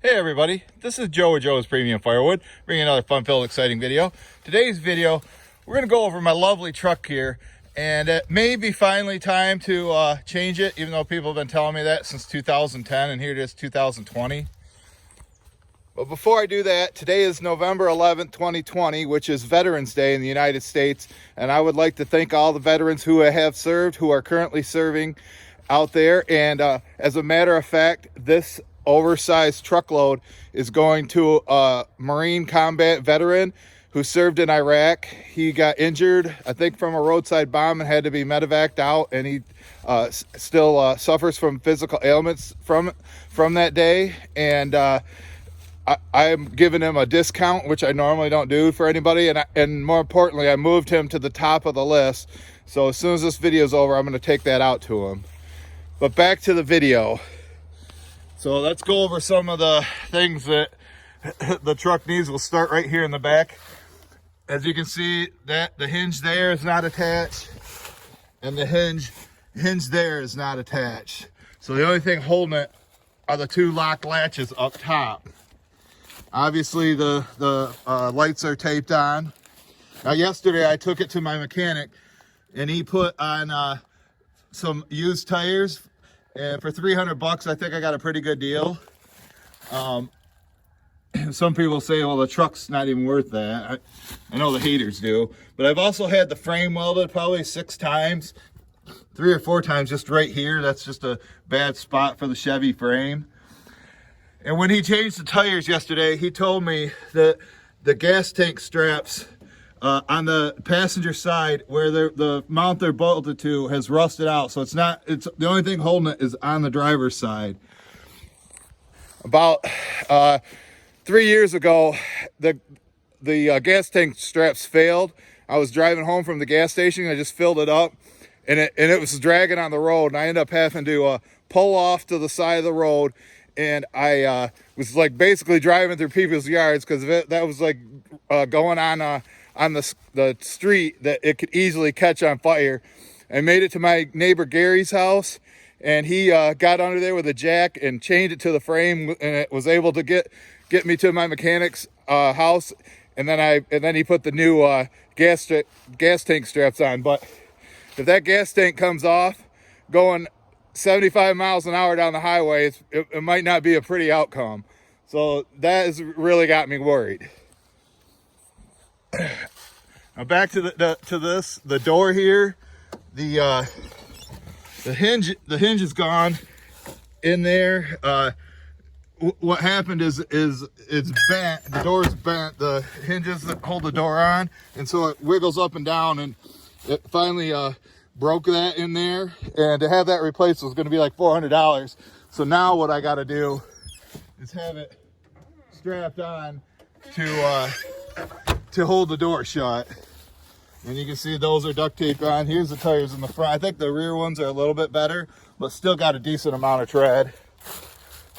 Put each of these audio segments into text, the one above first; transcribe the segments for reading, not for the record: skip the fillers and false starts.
Hey everybody, this is Joe with Joe's Premium Firewood, bringing another fun-filled, exciting video. Today's video, we're going to go over my lovely truck here, and it may be finally time to change it, even though people have been telling me that since 2010, and here it is 2020. But before I do that, today is November 11th, 2020, which is Veterans Day in the United States, and I would like to thank all the veterans who have served, who are currently serving out there, and as a matter of fact, this oversized truckload is going to a Marine combat veteran who served in Iraq. He got injured, I think, from a roadside bomb and had to be medevaced out, and he still suffers from physical ailments from that day. And I'm giving him a discount, which I normally don't do for anybody, and more importantly, I moved him to the top of the list. So as soon as this video is over, I'm going to take that out to him. But back to the video. So let's go over some of the things that the truck needs. We'll start right here in the back. As you can see, that the hinge there is not attached, and the hinge there is not attached. So the only thing holding it are the two lock latches up top. Obviously the lights are taped on. Now yesterday I took it to my mechanic and he put on some used tires. And for $300, I think I got a pretty good deal. Some people say, well, the truck's not even worth that. I know the haters do. But I've also had the frame welded probably 6 times, 3 or 4 times just right here. That's just a bad spot for the Chevy frame. And when he changed the tires yesterday, he told me that the gas tank straps on the passenger side where the mount they're bolted to has rusted out. So it's the only thing holding it is on the driver's side. About 3 years ago, the gas tank straps failed. I was driving home from the gas station. I just filled it up and it was dragging on the road, and I ended up having to pull off to the side of the road. And I was like basically driving through people's yards because that was like going on the street that it could easily catch on fire. I made it to my neighbor Gary's house, and he got under there with a jack and chained it to the frame, and it was able to get me to my mechanic's house. And then he put the new gas tank straps on. But if that gas tank comes off going 75 miles an hour down the highway, it might not be a pretty outcome. So that has really got me worried. Now back to the door here. The hinge is gone in there. What happened is it's bent. The door's bent. The hinges that hold the door on, and so it wiggles up and down, and it finally broke that in there. And to have that replaced was going to be like $400. So now what I got to do is have it strapped on to hold the door shut. And you can see those are duct taped on. Here's the tires in the front. I think the rear ones are a little bit better, but still got a decent amount of tread.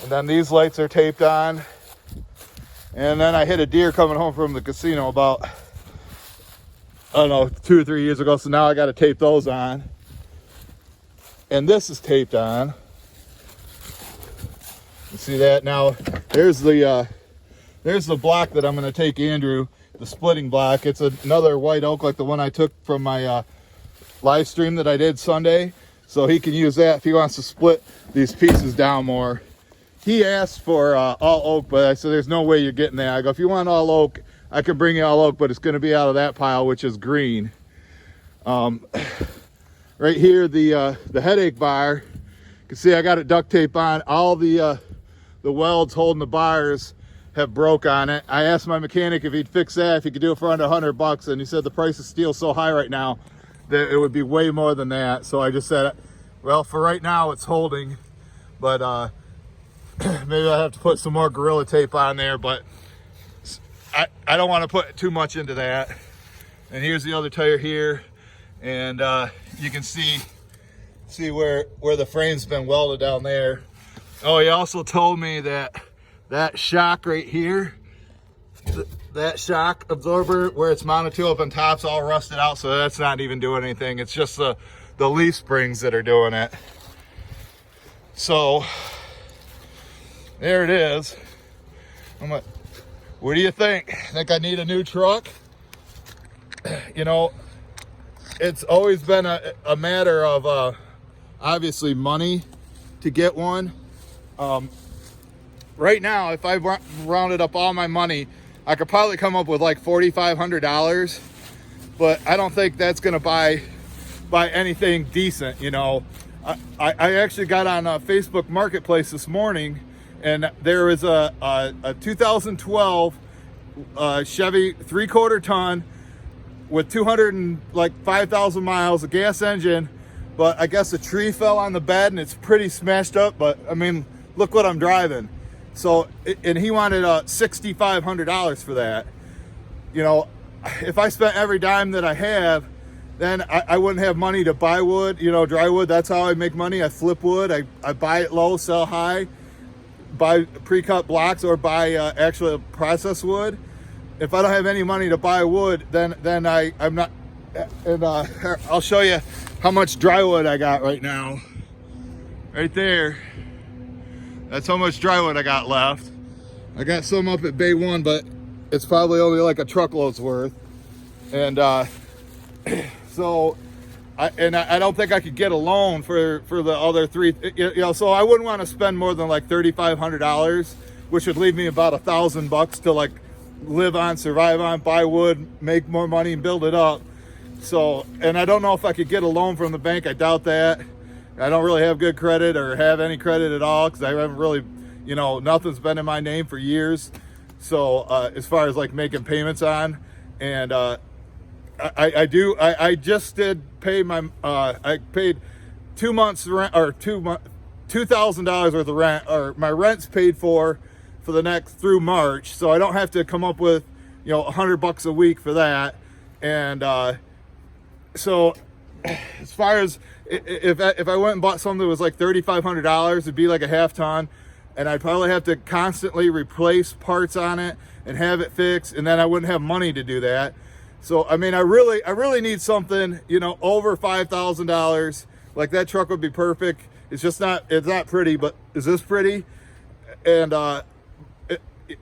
And then these lights are taped on. And then I hit a deer coming home from the casino about, I don't know, 2 or 3 years ago. So now I got to tape those on. And this is taped on. You see that? Now there's the block that I'm going to take Andrew, the splitting block. It's another white oak like the one I took from my live stream that I did Sunday. So he can use that if he wants to split these pieces down more. He asked for all oak, but I said there's no way you're getting that. I go, if you want all oak, I can bring you all oak, but it's going to be out of that pile, which is green. Right here, the headache bar. You can see I got it duct tape on. All the welds holding the bars have broke on it. I asked my mechanic if he'd fix that, if he could do it for under $100, and he said the price of steel is so high right now that it would be way more than that. So I just said, well, for right now it's holding, but maybe I have to put some more Gorilla Tape on there, but I don't want to put too much into that. And here's the other tire here, and you can see where the frame's been welded down there. Oh, he also told me that shock right here, that shock absorber where it's mounted to up on top's all rusted out, so that's not even doing anything. It's just the leaf springs that are doing it. So there it is. What do you think? Think I need a new truck? You know, it's always been a matter of obviously money to get one. Right now, if I rounded up all my money, I could probably come up with like $4,500, but I don't think that's gonna buy anything decent. You know, I actually got on a Facebook Marketplace this morning, and there is a 2012 Chevy 3/4 ton with 5,000 miles, a gas engine, but I guess a tree fell on the bed and it's pretty smashed up. But I mean, look what I'm driving. So, and he wanted $6,500 for that. You know, if I spent every dime that I have, then I wouldn't have money to buy wood, you know, dry wood. That's how I make money. I flip wood. I buy it low, sell high, buy pre-cut blocks, or buy actual processed wood. If I don't have any money to buy wood, then I'm not. And I'll show you how much dry wood I got right now. Right there. That's how much dry wood I got left. I got some up at Bay 1, but it's probably only like a truckload's worth. And so I don't think I could get a loan for the other three. You know, so I wouldn't want to spend more than like $3,500, which would leave me about $1,000 to like live on, survive on, buy wood, make more money, and build it up. So, and I don't know if I could get a loan from the bank. I doubt that. I don't really have good credit or have any credit at all, because I haven't really, you know, nothing's been in my name for years. So as far as like making payments on, and I just did pay my I paid 2 months rent, or $2,000 worth of rent, or my rent's paid for the next through March, so I don't have to come up with, you know, $100 a week for that. And so as far as if I went and bought something that was like $3,500, it'd be like a half ton, and I'd probably have to constantly replace parts on it and have it fixed, and then I wouldn't have money to do that. So I mean, I really need something, you know, over $5,000. Like that truck would be perfect. It's just not, it's not pretty, but is this pretty? And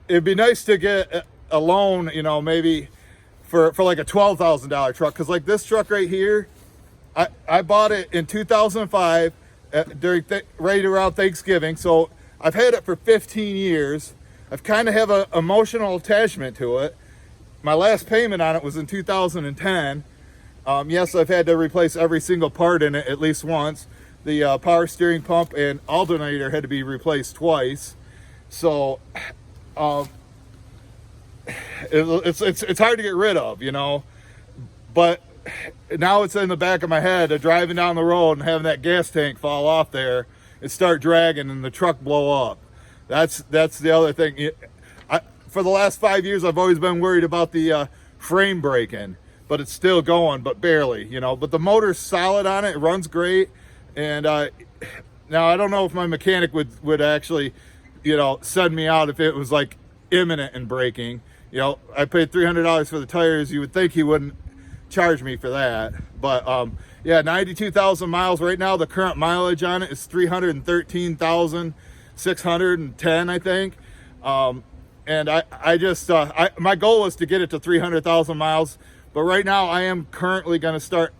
it'd be nice to get a loan, you know, maybe for like a $12,000 truck, because like this truck right here, I bought it in 2005 right around Thanksgiving. So I've had it for 15 years. I've kind of have an emotional attachment to it. My last payment on it was in 2010. Yes, I've had to replace every single part in it at least once. The power steering pump and alternator had to be replaced twice. So it's hard to get rid of, you know. But now it's in the back of my head of driving down the road and having that gas tank fall off there and start dragging and the truck blow up. That's the other thing. For the last 5 years, I've always been worried about the frame breaking, but it's still going, but barely, you know. But the motor's solid on it. It runs great. And now I don't know if my mechanic would actually, you know, send me out if it was like imminent and breaking. You know, I paid $300 for the tires. You would think he wouldn't charge me for that. But yeah, 92,000 miles right now. The current mileage on it is 313,610, I think. And I just my goal was to get it to 300,000 miles, but right now I am currently going to start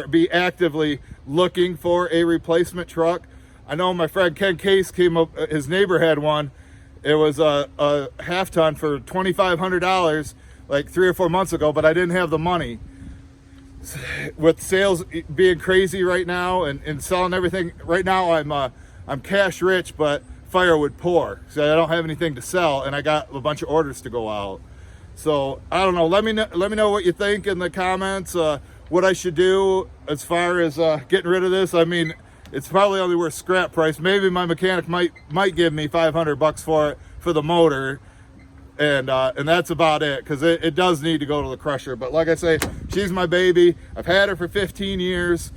be actively looking for a replacement truck. I know my friend Ken Case came up, his neighbor had one. It was a half ton for $2,500 like 3 or 4 months ago, but I didn't have the money. With sales being crazy right now and selling everything right now, I'm cash rich, but firewood poor, so I don't have anything to sell, and I got a bunch of orders to go out. So I don't know. Let me know what you think in the comments. What I should do as far as getting rid of this. I mean, it's probably only worth scrap price. Maybe my mechanic might give me $500 for it for the motor, and that's about it, because it does need to go to the crusher. But like I say, she's my baby. I've had her for 15 years.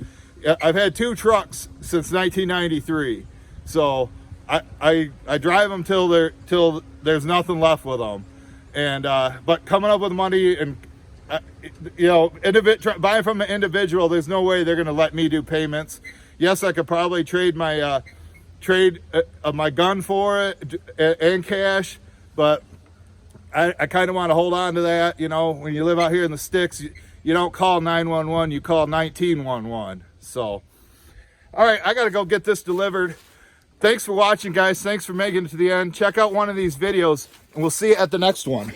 I've had 2 trucks since 1993. So I drive them till there's nothing left with them. And but coming up with money and you know, buying from an individual, there's no way they're going to let me do payments. Yes, I could probably trade my gun for it and cash, but I kind of want to hold on to that. You know, when you live out here in the sticks, you don't call 911, you call 1911. So, all right, I got to go get this delivered. Thanks for watching, guys. Thanks for making it to the end. Check out one of these videos, and we'll see you at the next one.